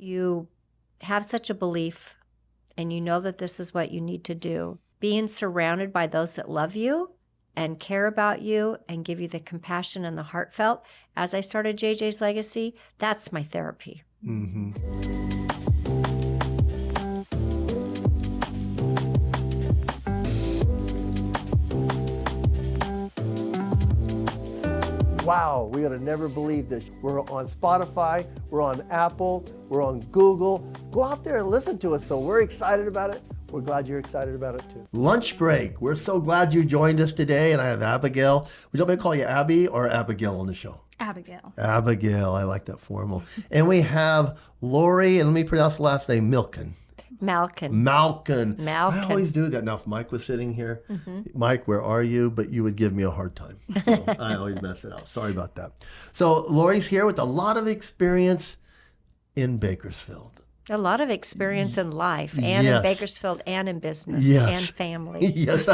you have such a belief and you know that this is what you need to do, being surrounded by those that love you and care about you and give you the compassion and the heartfelt, as I started JJ's Legacy, that's my therapy. Mm-hmm. Wow, we would have never believed this. We're on Spotify, we're on Apple, we're on Google. Go out there and listen to us. So we're excited about it. We're glad you're excited about it too. Lunch break. We're so glad you joined us today. And I have Abigail. Would you want me to call you Abby or Abigail on the show? Abigail. Abigail, I like that formal. And we have Lori, and let me pronounce the last name, Malkin. Malkin. I always do that. Now, if Mike was sitting here, Mike, where are you? But you would give me a hard time. So I always mess it up. Sorry about that. So Lori's here with a lot of experience in Bakersfield. A lot of experience in life and in Bakersfield and in business and family. Yes.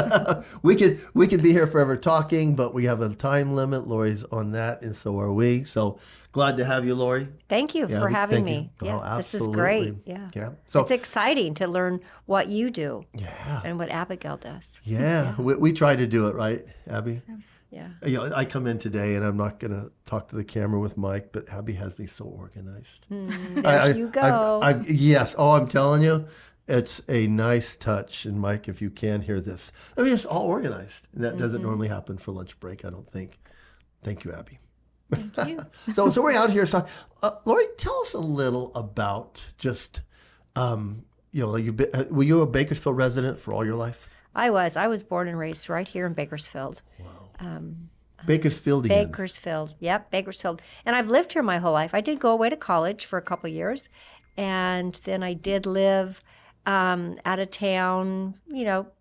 we could be here forever talking, but we have a time limit. Lori's on that, and so are we. So glad to have you, Lori. Thank you for having me. Oh, Yeah, this is absolutely. great. Yeah. So it's exciting to learn what you do Yeah. and what Abigail does. Yeah. We try to do it, right, Abby? Yeah. You know, I come in today, and I'm not going to talk to the camera with Mike, but Abby has me so organized. There you go. Yes. Oh, I'm telling you, it's a nice touch. And Mike, if you can hear this, I mean, it's all organized. And that doesn't normally happen for lunch break, I don't think. Thank you, Abby. Thank you. So we're out here. So, Lori, tell us a little about just, were you a Bakersfield resident for all your life? I was born and raised right here in Bakersfield. Wow. Bakersfield again. Bakersfield. Yep, Bakersfield. And I've lived here my whole life. I did go away to college for a couple of years. And then I did live out of town,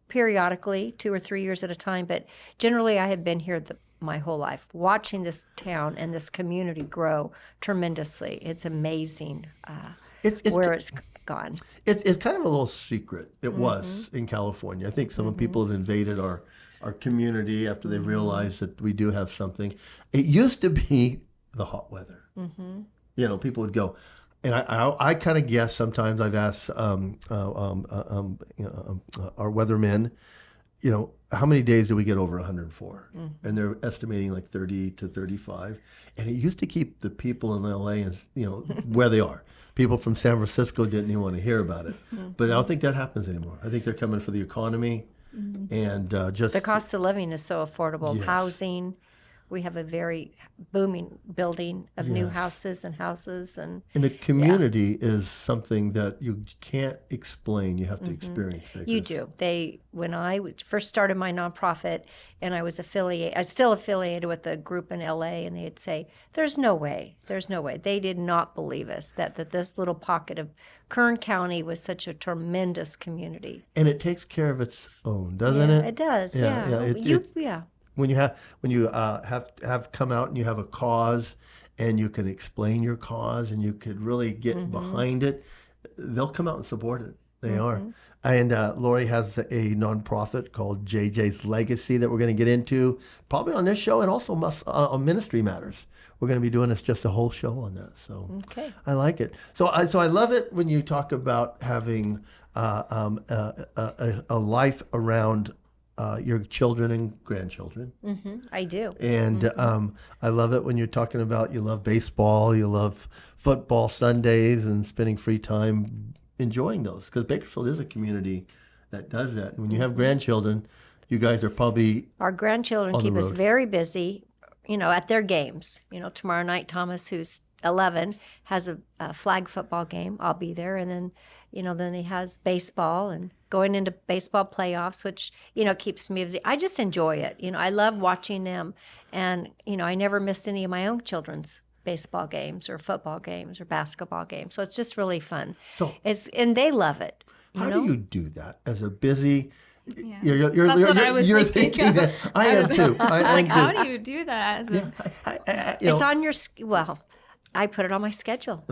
periodically, 2 or 3 years at a time. But generally, I have been here my whole life, watching this town and this community grow tremendously. It's amazing where it's gone. It's kind of a little secret. It was in California. I think some people have invaded our community after they realized that we do have something. It used to be the hot weather. People would go, and I kind of guess sometimes. I've asked our weathermen, how many days do we get over 104? And they're estimating like 30 to 35. And it used to keep the people in LA, where they are. People from San Francisco didn't even want to hear about it. But I don't think that happens anymore. I think they're coming for the economy. And just the cost of living is so affordable. Yes. Housing, we have a very booming building of new houses and and the community is something that you can't explain. You have to experience. You do. When I first started my nonprofit, and I was still affiliated with a group in LA, and they'd say, "There's no way. They did not believe us that this little pocket of Kern County was such a tremendous community. And it takes care of its own, doesn't it? It does. Yeah. When you have come out and you have a cause, and you can explain your cause, and you could really get behind it, they'll come out and support it. They are. And Lori has a nonprofit called JJ's Legacy that we're going to get into probably on this show, and also on Ministry Matters. We're going to be doing just a whole show on that. So okay. I like it. So I love it when you talk about having a life around your children and grandchildren. I do. And I love it when you're talking about you love baseball, you love football Sundays, and spending free time enjoying those. Because Bakersfield is a community that does that. And when you have grandchildren, you guys are probably our grandchildren keep us very busy, at their games. Tomorrow night, Thomas, who's 11, has a flag football game. I'll be there. And then, then he has baseball and going into baseball playoffs, which, keeps me busy. I just enjoy it. I love watching them. And, I never miss any of my own children's baseball games or football games or basketball games. So it's just really fun. So, and they love it. How do you do that as a busy? Yeah. You're thinking that I am too. How do you do that? It's on your I put it on my schedule,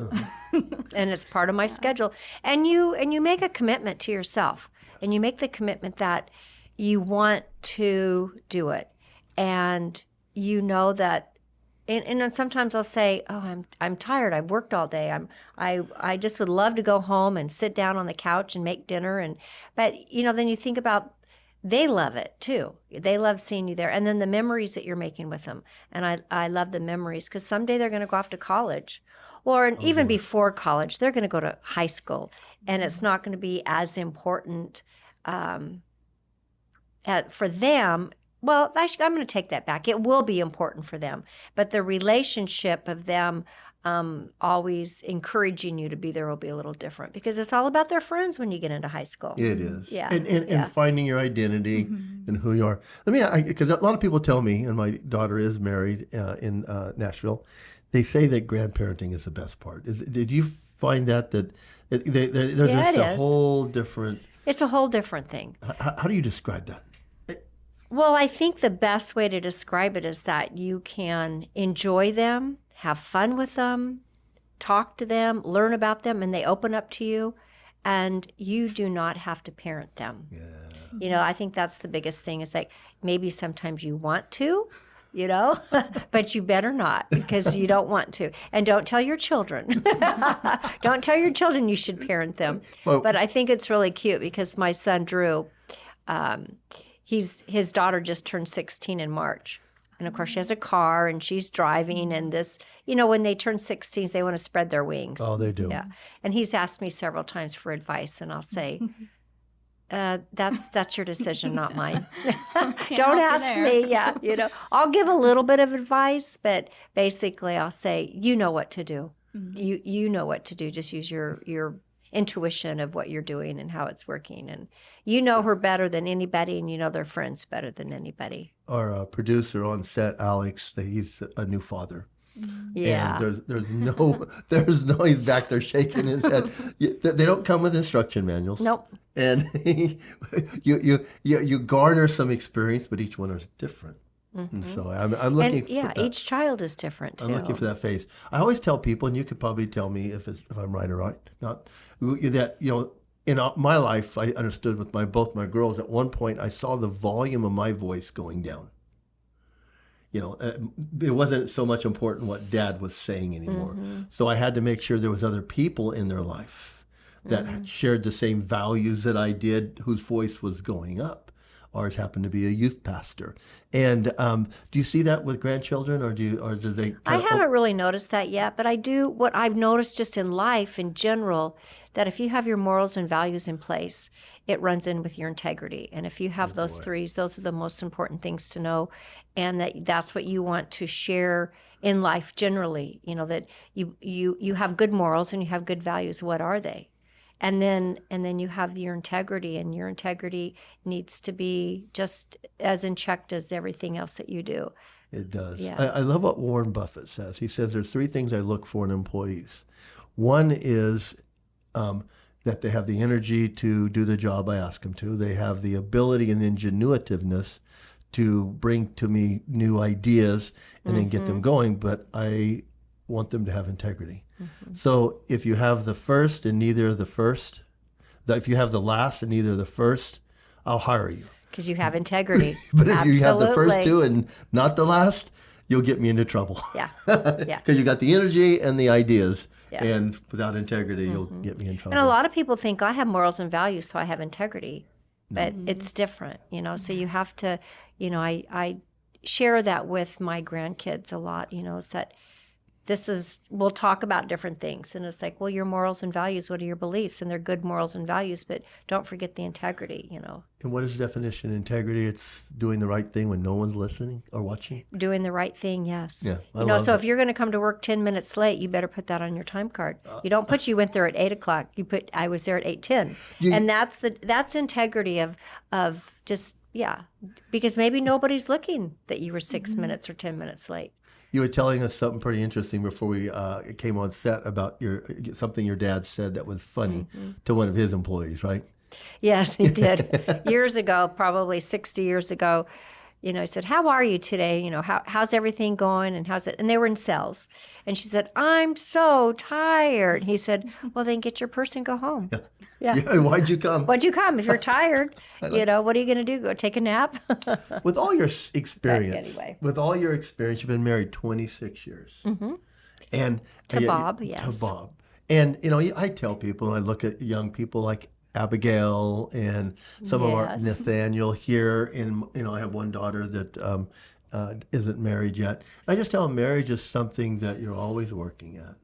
and it's part of my schedule. And you make a commitment to yourself, and you make the commitment that you want to do it, and you know that and then sometimes I'll say, "Oh, I'm tired. I've worked all day. I just would love to go home and sit down on the couch and make dinner." But then you think about they love it too. They love seeing you there, and then the memories that you're making with them. And I love the memories because someday they're going to go off to college, or even before college, they're going to go to high school, and it's not going to be as important for them. Well, actually, I'm going to take that back. It will be important for them, but the relationship of them always encouraging you to be there will be a little different because it's all about their friends when you get into high school. It is. Yeah. And finding your identity and who you are. Because a lot of people tell me, and my daughter is married in Nashville, they say that grandparenting is the best part. Did you find that there's just a whole different... It's a whole different thing. How do you describe that? Well, I think the best way to describe it is that you can enjoy them, have fun with them, talk to them, learn about them, and they open up to you, and you do not have to parent them. Yeah. I think that's the biggest thing. It's like maybe sometimes you want to, but you better not because you don't want to. And don't tell your children. Don't tell your children you should parent them. Well, but I think it's really cute because my son, Drew, his daughter just turned 16 in March. And of course, she has a car and she's driving. And this, when they turn 16, they want to spread their wings. Oh, they do. Yeah. And he's asked me several times for advice. And I'll say, that's your decision, not mine. Don't ask me. Yeah. I'll give a little bit of advice, but basically I'll say, you know what to do. Mm-hmm. You know what to do. Just use your intuition of what you're doing and how it's working. And you know her better than anybody, and you know their friends better than anybody. Our producer on set, Alex, he's a new father. Yeah. And there's no, he's back there shaking his head. They don't come with instruction manuals. Nope. And you garner some experience, but each one is different. Mm-hmm. And so I'm looking for that. Each child is different too. I'm looking for that phase. I always tell people, and you could probably tell me if I'm right or not, that in my life, I understood with both my girls. At one point, I saw the volume of my voice going down. It wasn't so much important what Dad was saying anymore. Mm-hmm. So I had to make sure there was other people in their life that shared the same values that I did, whose voice was going up. Ours happened to be a youth pastor. And do you see that with grandchildren, or do they? I haven't really noticed that yet, but I do. What I've noticed just in life in general, that if you have your morals and values in place, it runs in with your integrity. And if you have those three, those are the most important things to know, and that's what you want to share in life generally. That you have good morals and you have good values. What are they? And then you have your integrity, and your integrity needs to be just as in check as everything else that you do. It does. Yeah. I love what Warren Buffett says. He says there's three things I look for in employees. One is that they have the energy to do the job I ask them to. They have the ability and ingenuitiveness to bring to me new ideas and then get them going. But I want them to have integrity. Mm-hmm. So if you have the first and neither the first, if you have the last and neither the first, I'll hire you. Because you have integrity. But if you have the first two and not the last, you'll get me into trouble. Yeah. Yeah. Because you got the energy and the ideas, and without integrity, you'll get me in trouble. And a lot of people think I have morals and values, so I have integrity. But it's different, So you have to, I share that with my grandkids a lot, is that we'll talk about different things. And it's like, well, your morals and values, what are your beliefs? And they're good morals and values, but don't forget the integrity, And what is the definition of integrity? It's doing the right thing when no one's listening or watching? Doing the right thing, yes. Yeah, so if you're going to come to work 10 minutes late, you better put that on your time card. You don't put you went there at 8 o'clock. You put I was there at 8:10. And that's integrity of just, because maybe nobody's looking that you were 6 minutes or 10 minutes late. You were telling us something pretty interesting before we came on set about something your dad said that was funny to one of his employees, right? Yes, he did. Years ago, probably 60 years ago, I said, how are you today? How's everything going? And how's it? And they were in sales. And she said, I'm so tired. He said, well, then get your purse and go home. Yeah. Yeah, why'd you come? Why'd you come? If you're tired, what are you going to do? Go take a nap? With all your experience, anyway. with all your experience, you've been married 26 years. Mm-hmm. And to Bob, yes. To Bob. And, I tell people, I look at young people like Abigail and some of our Nathaniel here. And, I have one daughter that isn't married yet. I just tell them marriage is something that you're always working at.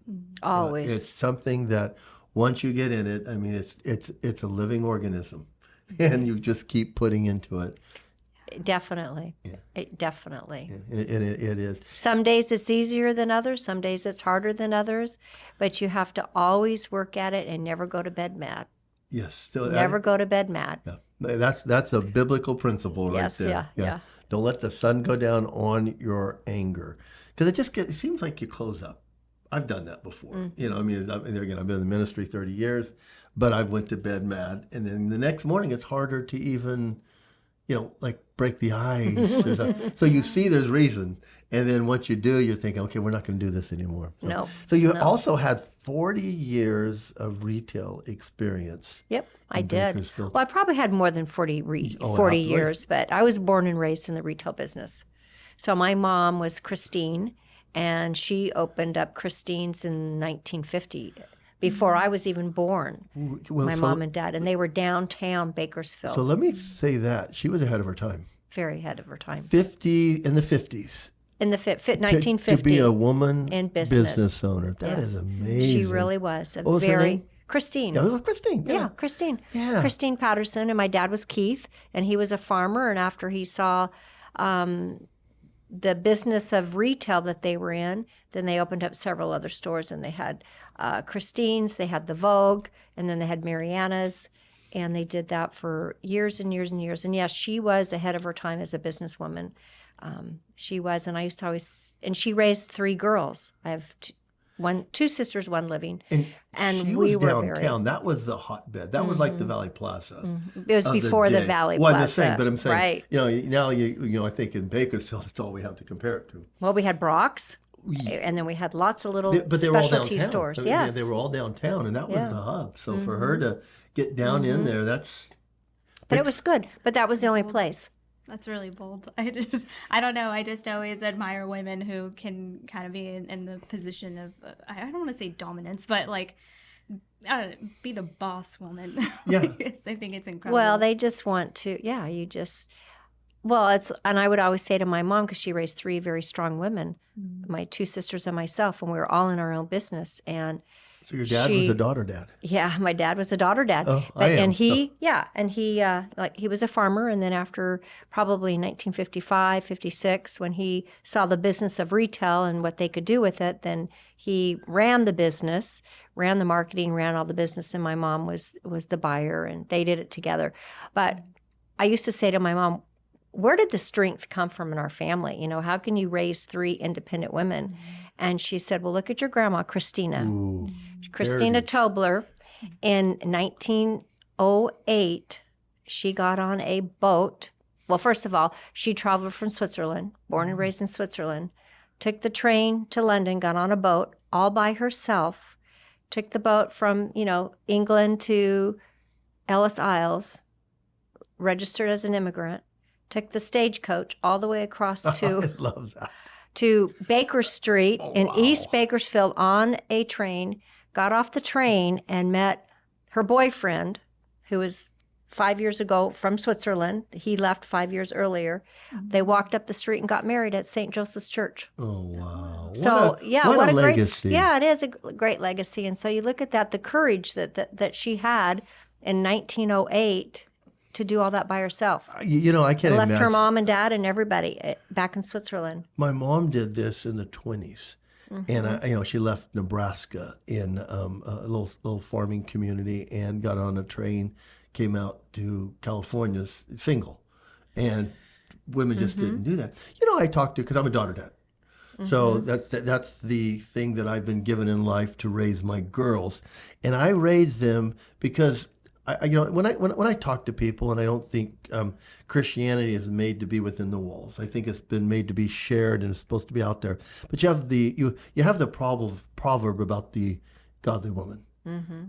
Always. It's something that once you get in it, I mean, it's a living organism. And you just keep putting into it. Definitely. Yeah. Definitely. Yeah. It is. Some days it's easier than others. Some days it's harder than others. But you have to always work at it and never go to bed mad. Yes. Never go to bed mad. Yeah. That's a biblical principle right there. Yes, yeah. Don't let the sun go down on your anger. Because it seems like you close up. I've done that before. Mm-hmm. I've been in the ministry 30 years, but I've went to bed mad. And then the next morning it's harder to even, like break the ice. So you see there's reason. And then once you do, you're thinking, okay, we're not going to do this anymore. So you also had 40 years of retail experience. Yep, I did. Bakersfield. Well, I probably had more than 40 years, but I was born and raised in the retail business. So my mom was Christine, and she opened up Christine's in 1950, before I was even born, my mom and dad. And they were downtown Bakersfield. So let me say that. She was ahead of her time. Very ahead of her time. 50 in the 50s. In the 1950. To be a woman in business owner. That is amazing. She really was. What was her name? Christine. Yeah, it was Christine. Yeah, Christine. Yeah. Christine Patterson. And my dad was Keith, and he was a farmer. And after he saw the business of retail that they were in, then they opened up several other stores, and they had Christine's, they had the Vogue, and then they had Mariana's, and they did that for years and years and years. And yes, she was ahead of her time as a businesswoman. She was, and I used to always, and she raised 3 girls. I have two sisters, one living, and she we was were downtown. That was the hotbed. That was like the Valley Plaza. It was before the Valley Plaza. Well, I'm just saying, but I'm saying, right. Now I think in Bakersfield, that's all we have to compare it to. Well, we had Brock's, and then we had lots of little But they were all specialty downtown. stores. Yes, they were all downtown, and that was the hub. So for her to get down in there, that's. But it was good. But that was the only place. That's really bold. I don't know. I just always admire women who can kind of be in the position of, I don't want to say dominance, but like, I don't know, be the boss woman. Yeah. I think it's incredible. Well, they just want to, and I would always say to my mom, because she raised 3 very strong women, my 2 sisters and myself, and we were all in our own business. And so your dad was a daughter dad. Yeah, my dad was a daughter dad. Oh, and he was a farmer. And then after probably 1955, 56, when he saw the business of retail and what they could do with it, then he ran the business, ran the marketing, ran all the business, and my mom was the buyer, and they did it together. But I used to say to my mom, where did the strength come from in our family? How can you raise 3 independent women? And she said, well, look at your grandma, Christina. Ooh, Christina Tobler. In 1908, she got on a boat. Well, first of all, she traveled from Switzerland, born and raised in Switzerland, took the train to London, got on a boat all by herself, took the boat from, England to Ellis Isles, registered as an immigrant, took the stagecoach all the way across to I love that. to Baker Street in East Bakersfield on a train, got off the train and met her boyfriend, who was 5 years ago from Switzerland. He left 5 years earlier. They walked up the street and got married at St. Joseph's Church. Oh, wow. So, what a great legacy. Yeah, it is a great legacy. And so you look at that, the courage that she had in 1908 to do all that by herself. I can't Left imagine. her mom and dad and everybody back in Switzerland. My mom did this in the 20s. And she left Nebraska in a little farming community and got on a train, came out to California single, and women just didn't do that. I talked to, because I'm a daughter dad, so that's the thing that I've been given in life, to raise my girls, and I raised them because when I talk to people, and I don't think Christianity is made to be within the walls. I think it's been made to be shared and it's supposed to be out there. But you have the proverb about the godly woman,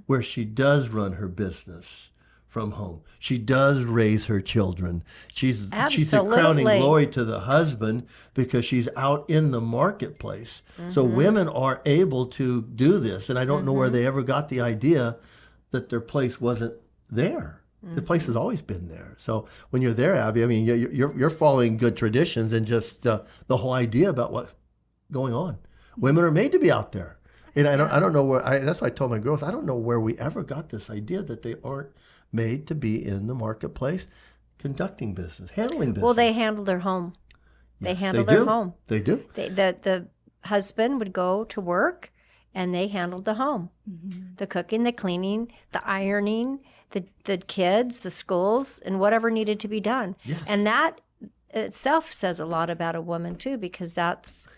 where she does run her business from home. She does raise her children. She's a crowning glory to the husband because she's out in the marketplace. So women are able to do this, and I don't know where they ever got the idea that their place wasn't there. The place has always been there. So when you're there, Abby, I mean, you're following good traditions and just the whole idea about what's going on. Women are made to be out there. And I don't know where. That's why I told my girls, I don't know where we ever got this idea that they aren't made to be in the marketplace, conducting business, handling business. Well, they handle their home. They Yes, handle their home. They do. The husband would go to work, and they handled the home, the cooking, the cleaning, the ironing, the kids, the schools, and whatever needed to be done. Yes. And that itself says a lot about a woman too, because that's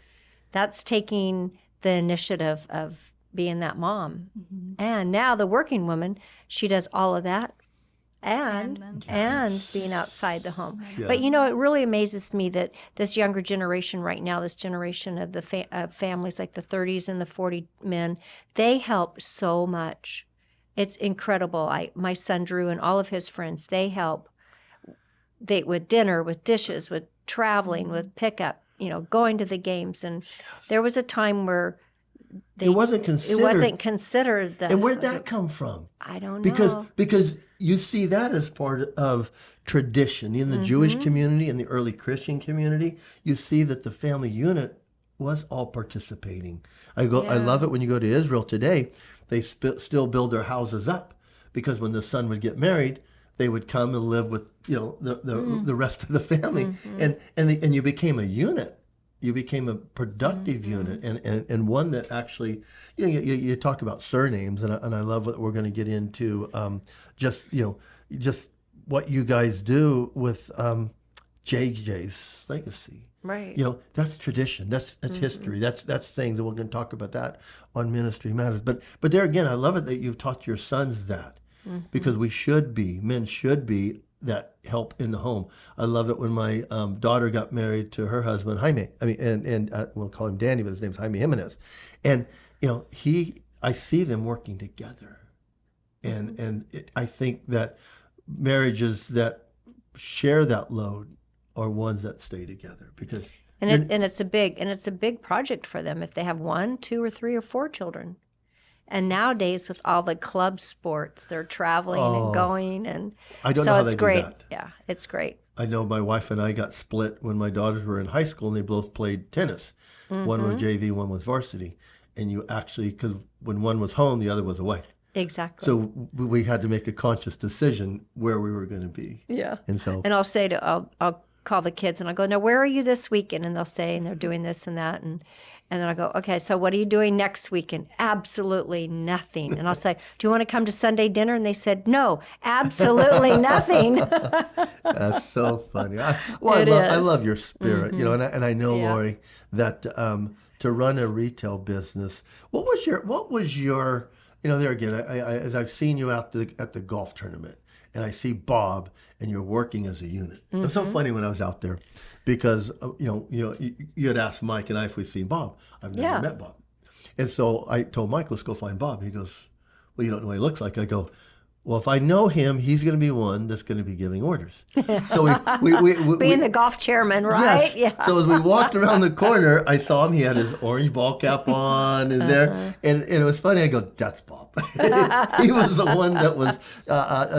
taking the initiative of being that mom. And now the working woman, she does all of that and being outside the home. Yeah. But it really amazes me that this younger generation right now, this generation of the families like the 30s and the 40 men, they help so much. It's incredible. My son Drew and all of his friends, they help. With dinner, with dishes, with traveling, with pickup, going to the games. And there was a time where it wasn't considered that. And where'd that come from? I don't know. Because you see that as part of tradition. In the Jewish community and the early Christian community, you see that the family unit was all participating. I love it when you go to Israel today, they still build their houses up because when the son would get married, they would come and live with the rest of the family, and you became a unit. You became a productive unit and one that actually, you talk about surnames, and I love what we're going to get into, just what you guys do with JJ's legacy. Right. That's tradition. That's history. That's things that we're going to talk about that on Ministry Matters. But there again, I love it that you've taught your sons that, because men should be that help in the home. I love it when my daughter got married to her husband Jaime. I mean, and we'll call him Danny, but his name's Jaime Jimenez. And I see them working together, and I think that marriages that share that load are ones that stay together because. And it's a big project for them if they have 1, 2, or 3 or 4 children. And nowadays, with all the club sports, they're traveling and going, and I don't know how they great. do that. Yeah, it's great. I know my wife and I got split when my daughters were in high school, and they both played tennis. One was JV, one was varsity, and because when one was home, the other was away. Exactly. So we had to make a conscious decision where we were going to be. Yeah. And so, and I'll call the kids and I'll go, now where are you this weekend? And they'll say, and they're doing this and that, and then I go, okay, so what are you doing next weekend? Absolutely nothing. And I'll say, do you want to come to Sunday dinner? And they said, no, absolutely nothing. That's so funny. I love your spirit, and I know, Lori, that to run a retail business, what was your, there again, as I've seen you at the golf tournament, and I see Bob, and you're working as a unit. It was so funny when I was out there, because you had asked Mike and I if we'd seen Bob. I've never met Bob, and so I told Mike, let's go find Bob. He goes, well, you don't know what he looks like. I go, well, if I know him, he's going to be one that's going to be giving orders. So we being the golf chairman, right? Yes. Yeah. So as we walked around the corner, I saw him. He had his orange ball cap on, and there, and it was funny. I go, that's Bob. He was the one that was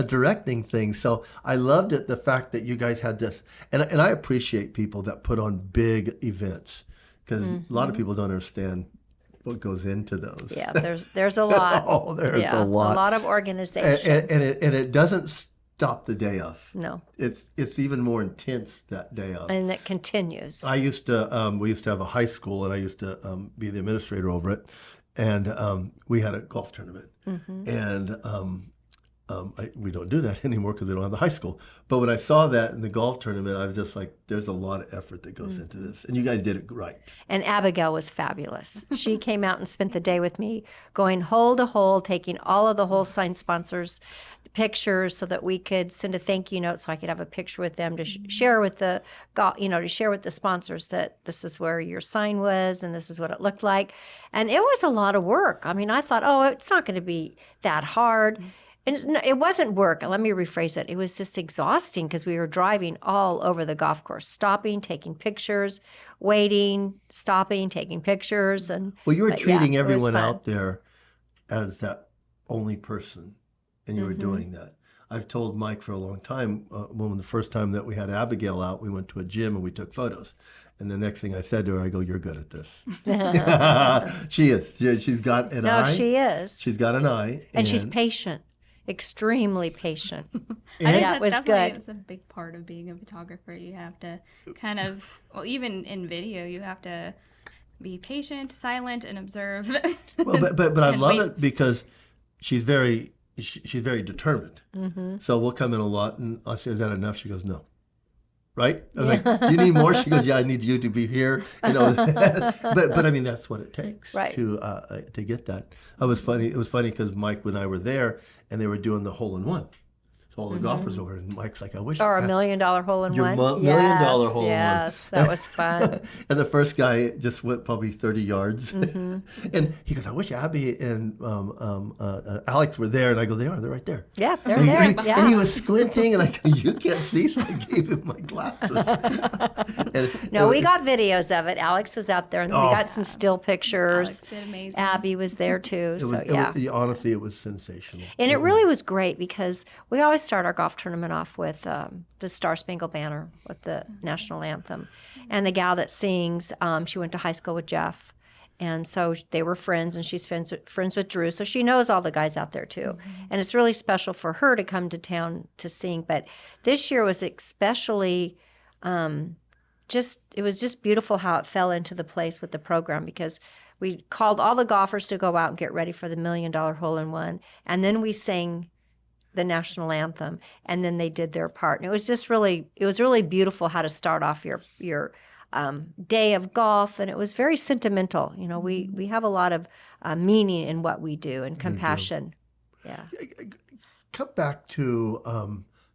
directing things. So I loved it, the fact that you guys had this, and I appreciate people that put on big events, because a lot of people don't understand what goes into those. Yeah, there's a lot. There's a lot. A lot of organization. And it doesn't stop the day of. No. It's even more intense that day of. And it continues. We used to have a high school, and I used to be the administrator over it, and we had a golf tournament, and we don't do that anymore because we don't have the high school. But when I saw that in the golf tournament, I was just like, there's a lot of effort that goes into this. And you guys did it right. And Abigail was fabulous. She came out and spent the day with me, going hole to hole, taking all of the hole sign sponsors, pictures so that we could send a thank you note so I could have a picture with them to share with the to share with the sponsors that this is where your sign was and this is what it looked like. And it was a lot of work. I mean, I thought, oh, it's not going to be that hard. And it wasn't work. Let me rephrase it. It was just exhausting because we were driving all over the golf course, stopping, taking pictures, waiting, stopping, taking pictures. And Well, you were treating it was everyone fun. out there as that only person, and you were doing that. I've told Mike for a long time, when the first time that we had Abigail out, we went to a gym and we took photos. And the next thing I said to her, I go, "You're good at this." She is. She's got an eye. No, she is. She's got an eye. And she's patient, extremely patient. I think Yeah, that's it was definitely good. it's a big part of being a photographer. You have to kind of, well, even in video, you have to be patient, silent, and observe. Well, but I and love wait. it because she's very determined. So we'll come in a lot, and I say, "Is that enough?" She goes, "No." Right? I was like, "You need more?" She goes, "Yeah, I need you to be here." But I mean, that's what it takes Right. to get that. It was funny because Mike and I were there, and they were doing the hole in one. So all the golfers over, and Mike's like, "I wish." Or $1 million hole in Your one. $1 million hole in one. Yes, that was fun. And the first guy just went probably 30 yards. And he goes, "I wish Abby and Alex were there." And I go, "They are. They're right there." Yeah, they're And there. he, Yeah. and he was squinting, and I go, "You can't see," so I gave him my glasses. No, we got videos of it. Alex was out there, and we got some still pictures. Alex did amazing. Abby was there too. So yeah. Honestly, it was sensational. And it really was great because we always start our golf tournament off with the Star Spangled Banner, with the national anthem. And the gal that sings, she went to high school with Jeff. And so they were friends, and she's friends with Drew. So she knows all the guys out there too. And it's really special for her to come to town to sing. But this year was especially it was just beautiful how it fell into the place with the program, because we called all the golfers to go out and get ready for the $1 million hole in one. And then we sang the national anthem, and then they did their part. And it was really beautiful how to start off your day of golf, and it was very sentimental. You know, we have a lot of meaning in what we do and compassion. Yeah. Come back to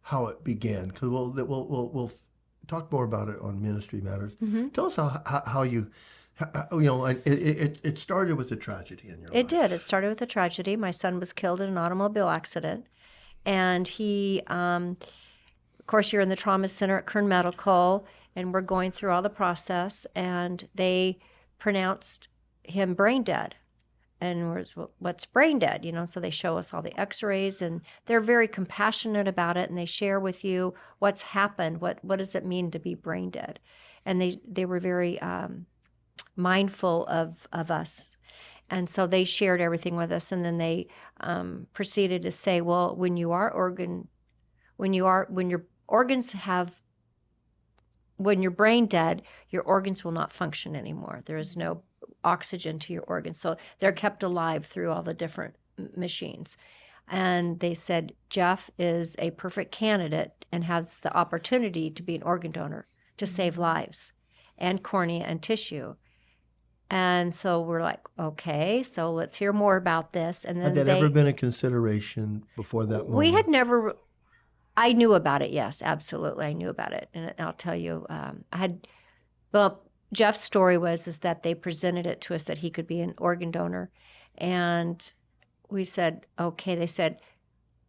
how it began, because we'll talk more about it on Ministry Matters. Tell us how you it started with a tragedy in your life. It did. It started with a tragedy. My son was killed in an automobile accident. And he, of course, you're in the trauma center at Kern Medical, and we're going through all the process, and they pronounced him brain dead. And what's brain dead? So they show us all the x-rays, and they're very compassionate about it, and they share with you what's happened, what does it mean to be brain dead. And they were very mindful of us. And so they shared everything with us, and then they proceeded to say, well, when you're brain dead, your organs will not function anymore. There is no oxygen to your organs. So they're kept alive through all the different machines. And they said, Jeff is a perfect candidate and has the opportunity to be an organ donor to save lives and cornea and tissue. And so we're like, okay, so let's hear more about this. And then Had that ever been a consideration before that moment? we had never. I knew about it. Yes, absolutely, I knew about it. And I'll tell you, Jeff's story is that they presented it to us that he could be an organ donor, and we said, okay. They said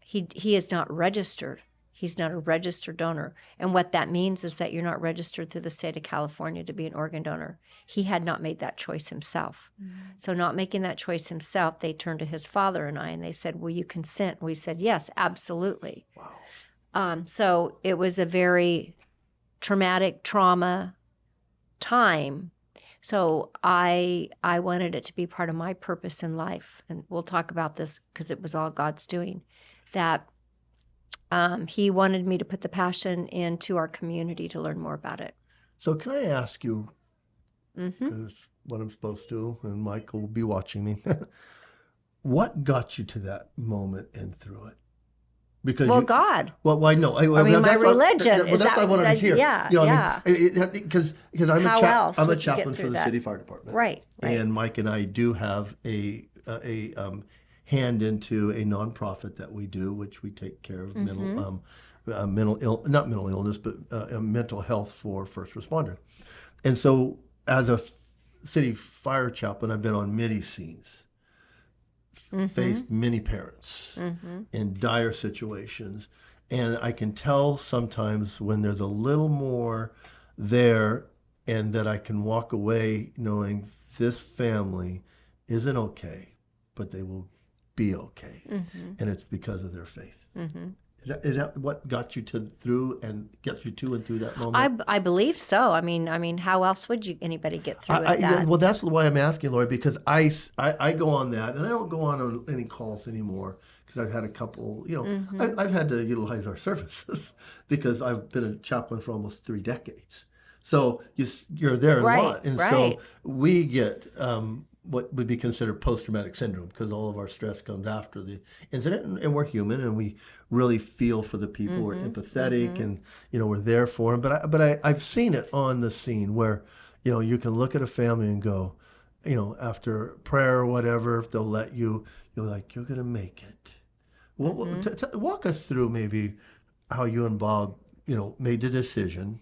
he is not registered. He's not a registered donor. And what that means is that you're not registered through the state of California to be an organ donor. He had not made that choice himself. So not making that choice himself, they turned to his father and I, and they said, will you consent? We said, yes, absolutely. Wow. So it was a very traumatic trauma time. So I wanted it to be part of my purpose in life. And we'll talk about this because it was all God's doing, that he wanted me to put the passion into our community to learn more about it. So can I ask you, because what I'm supposed to, and Michael will be watching me, what got you to that moment and through it? Because God. Well, why no? I mean, my religion. That's what I wanted to hear. Yeah, yeah. Because I'm a would you get chaplain through for the that? city fire department. Right. And Mike and I do have a hand into a nonprofit that we do, which we take care of not mental illness, but mental health for first responders. And so, as a city fire chaplain, I've been on many scenes, faced many parents in dire situations, and I can tell sometimes when there's a little more there, and that I can walk away knowing this family isn't okay, but they will be okay, and it's because of their faith. Is that what got you through and gets you to and through that moment? I believe so. I mean, how else would anybody get through with that? Well, that's why I'm asking, Lori, because I go on that, and I don't go on any calls anymore because I've had a couple. I've had to utilize our services because I've been a chaplain for almost 3 decades. So you're there a lot, and so we get what would be considered post-traumatic syndrome because all of our stress comes after the incident, and we're human, and we really feel for the people. We're empathetic, and we're there for them. But I've seen it on the scene where you can look at a family and go, after prayer or whatever, if they'll let you, you're like, you're gonna make it. Walk us through maybe how you and Bob, made the decision.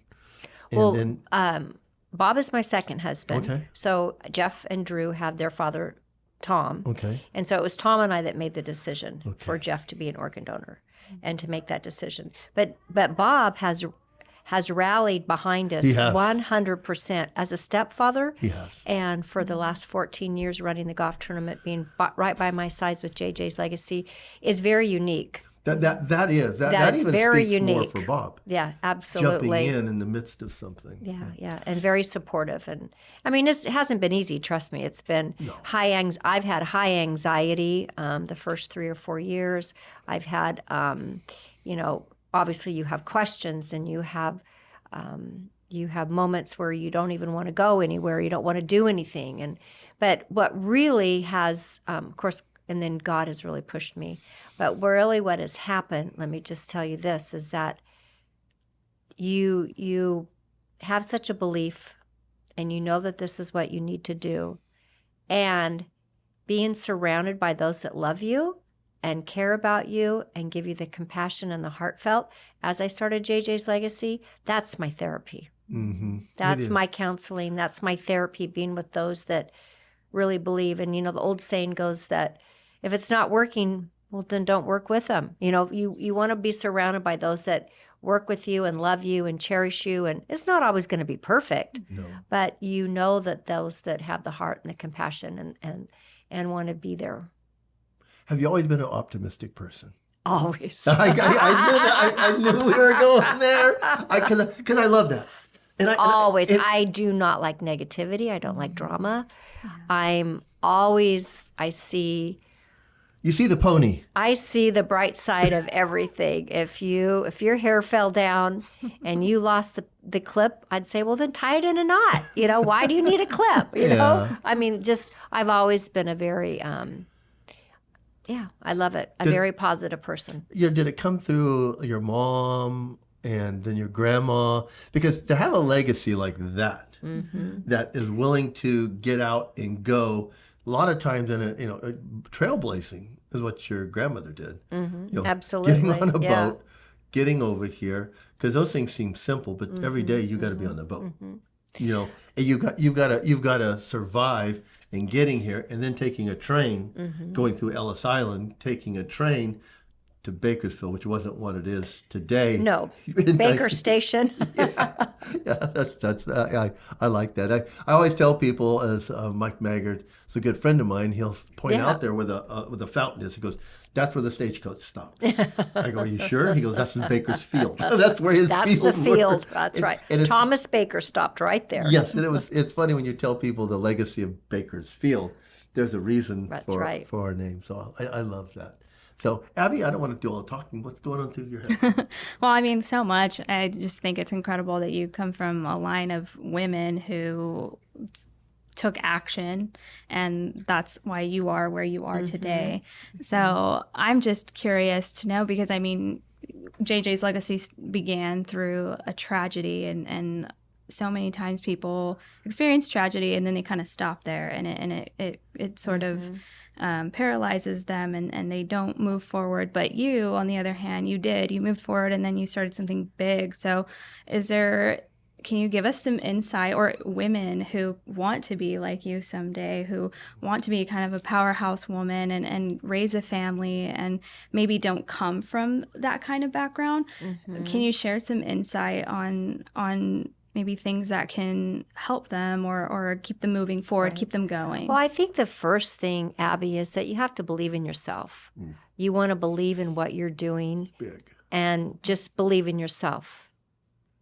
And then, Bob is my second husband. Okay. So Jeff and Drew had their father, Tom. Okay. And so it was Tom and I that made the decision for Jeff to be an organ donor and to make that decision. But Bob has rallied behind us 100% as a stepfather. He has. And for the last 14 years running the golf tournament, being right by my side with JJ's legacy is very unique. That even very speaks unique. more for Bob. Yeah, absolutely. Jumping in the midst of something. Yeah, and very supportive. And I mean, it hasn't been easy. Trust me, it's been I've had high anxiety the first 3 or 4 years. I've had, obviously you have questions, and you have moments where you don't even want to go anywhere. You don't want to do anything. But what really has, of course. And then God has really pushed me. But really what has happened, let me just tell you this, is that you have such a belief and you know that this is what you need to do. And being surrounded by those that love you and care about you and give you the compassion and the heartfelt, as I started JJ's Legacy, that's my therapy. That's my counseling. That's my therapy, being with those that really believe. And, the old saying goes that if it's not working, well, then don't work with them. You want to be surrounded by those that work with you and love you and cherish you. And it's not always going to be perfect, but that those that have the heart and the compassion and want to be there. Have you always been an optimistic person? Always. I knew we were going there. Because I love that. Always. I do not like negativity. I don't like drama. You see the pony. I see the bright side of everything. If your hair fell down and you lost the clip, I'd say, well, then tie it in a knot. Why do you need a clip? You know? I mean, I've always been a very, I love it. A very positive person. Did it come through your mom and then your grandma? Because to have a legacy like that, that is willing to get out and go, a lot of times trailblazing is what your grandmother did. Absolutely. Getting on a boat, getting over here, because those things seem simple, but every day you got to be on the boat. And you've got to survive in getting here, and then taking a train, going through Ellis Island, taking a train to Bakersfield, which wasn't what it is today. No, Baker Station. That's I like that. I always tell people, as Mike Maggard is a good friend of mine, he'll point out there where the fountain is. He goes, "That's where the stagecoach stopped." I go, "Are you sure?" He goes, "That's his Baker's Field." That's where his That's field the field. were. That's right. And Thomas Baker stopped right there. Yes, and it's funny when you tell people the legacy of Baker's Field. There's a reason for our name. So I love that. So, Abby, I don't want to do all the talking. What's going on through your head? Well, I mean, so much. I just think it's incredible that you come from a line of women who took action, and that's why you are where you are today. So I'm just curious to know, because, I mean, JJ's legacy began through a tragedy, and so many times people experience tragedy and then they kind of stop there, and it sort of paralyzes them, and they don't move forward. But you, on the other hand, you moved forward, and then you started something big. So can you give us some insight, or women who want to be like you someday, who want to be kind of a powerhouse woman and raise a family and maybe don't come from that kind of background? Can you share some insight on maybe things that can help them or keep them moving forward, keep them going? Well, I think the first thing, Abby, is that you have to believe in yourself. You want to believe in what you're doing. Big. And just believe in yourself.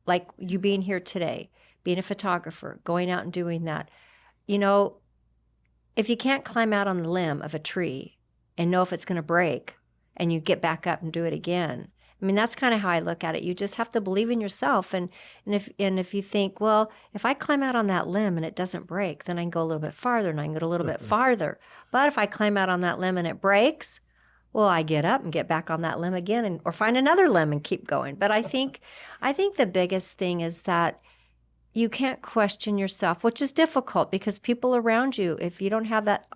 Like you being here today, being a photographer, going out and doing that. You know, if you can't climb out on the limb of a tree and know if it's going to break and you get back up and do it again, I mean, that's kind of how I look at it. You just have to believe in yourself. And if you think, well, if I climb out on that limb and it doesn't break, then I can go a little bit farther and I can go a little bit farther. But if I climb out on that limb and it breaks, well, I get up and get back on that limb again, or find another limb and keep going. But I think the biggest thing is that you can't question yourself, which is difficult because people around you, if you don't have that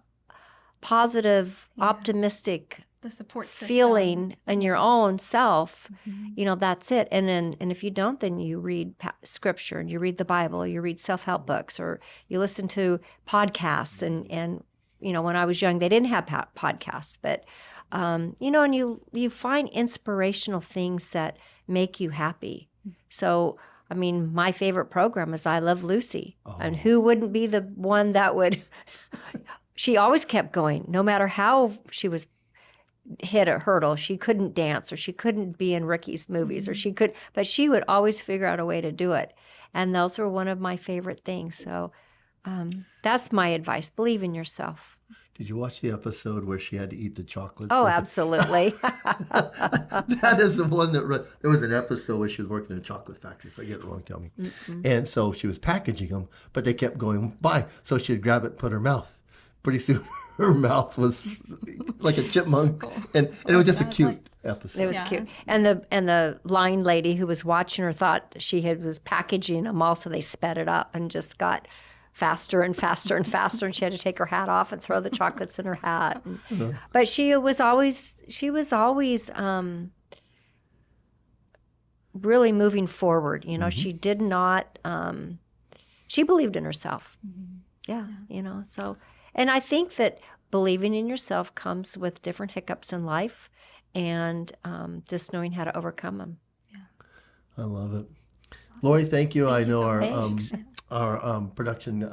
positive, optimistic The support system. feeling in your own self, you know, that's it. And if you don't, then you read scripture and you read the Bible, you read self-help books, or you listen to podcasts. And you know, when I was young, they didn't have podcasts, but you know, and you find inspirational things that make you happy. So, I mean, my favorite program is I Love Lucy. And who wouldn't be the one that would, she always kept going, no matter how she was hit a hurdle. She couldn't dance, or she couldn't be in Ricky's movies, or but she would always figure out a way to do it. And those were one of my favorite things. So that's my advice. Believe in yourself. Did you watch the episode where she had to eat the chocolate? Oh, absolutely. That is the one that there was an episode where she was working in a chocolate factory. If I get it wrong, tell me. And so she was packaging them, but they kept going by. So she'd grab it and put her mouth. Pretty soon, her mouth was like a chipmunk, and it was just a cute episode. It was cute. And the line lady who was watching her thought was packaging them all, so they sped it up and just got faster and faster and faster, and she had to take her hat off and throw the chocolates in her hat. But she was always really moving forward. You know, she did not. She believed in herself. Yeah, you know. So, and I think that believing in yourself comes with different hiccups in life, and just knowing how to overcome them. I love it. Lori, thank you. I know our production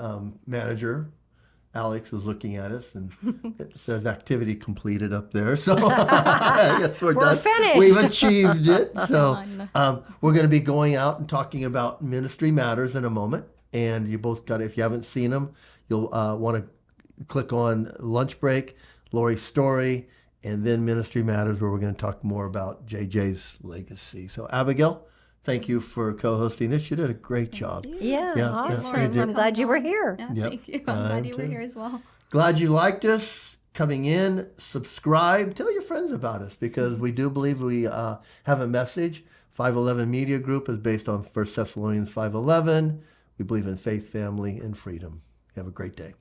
manager, Alex, is looking at us, and it says activity completed up there. So I guess we're done. Finished. We've achieved it. So we're going to be going out and talking about Ministry Matters in a moment. And you both got, if you haven't seen them, you'll want to click on Lunch Break, Lori's story, and then Ministry Matters, where we're going to talk more about JJ's legacy. So Abigail, thank you for co-hosting this. You did a great job. Yeah, awesome. you did. I'm glad you were here. Yeah, thank you. I'm glad you were here as well. Glad you liked us. Coming in, subscribe, tell your friends about us, because we do believe we have a message. 511 Media Group is based on 1 Thessalonians 5:11. We believe in faith, family, and freedom. Have a great day.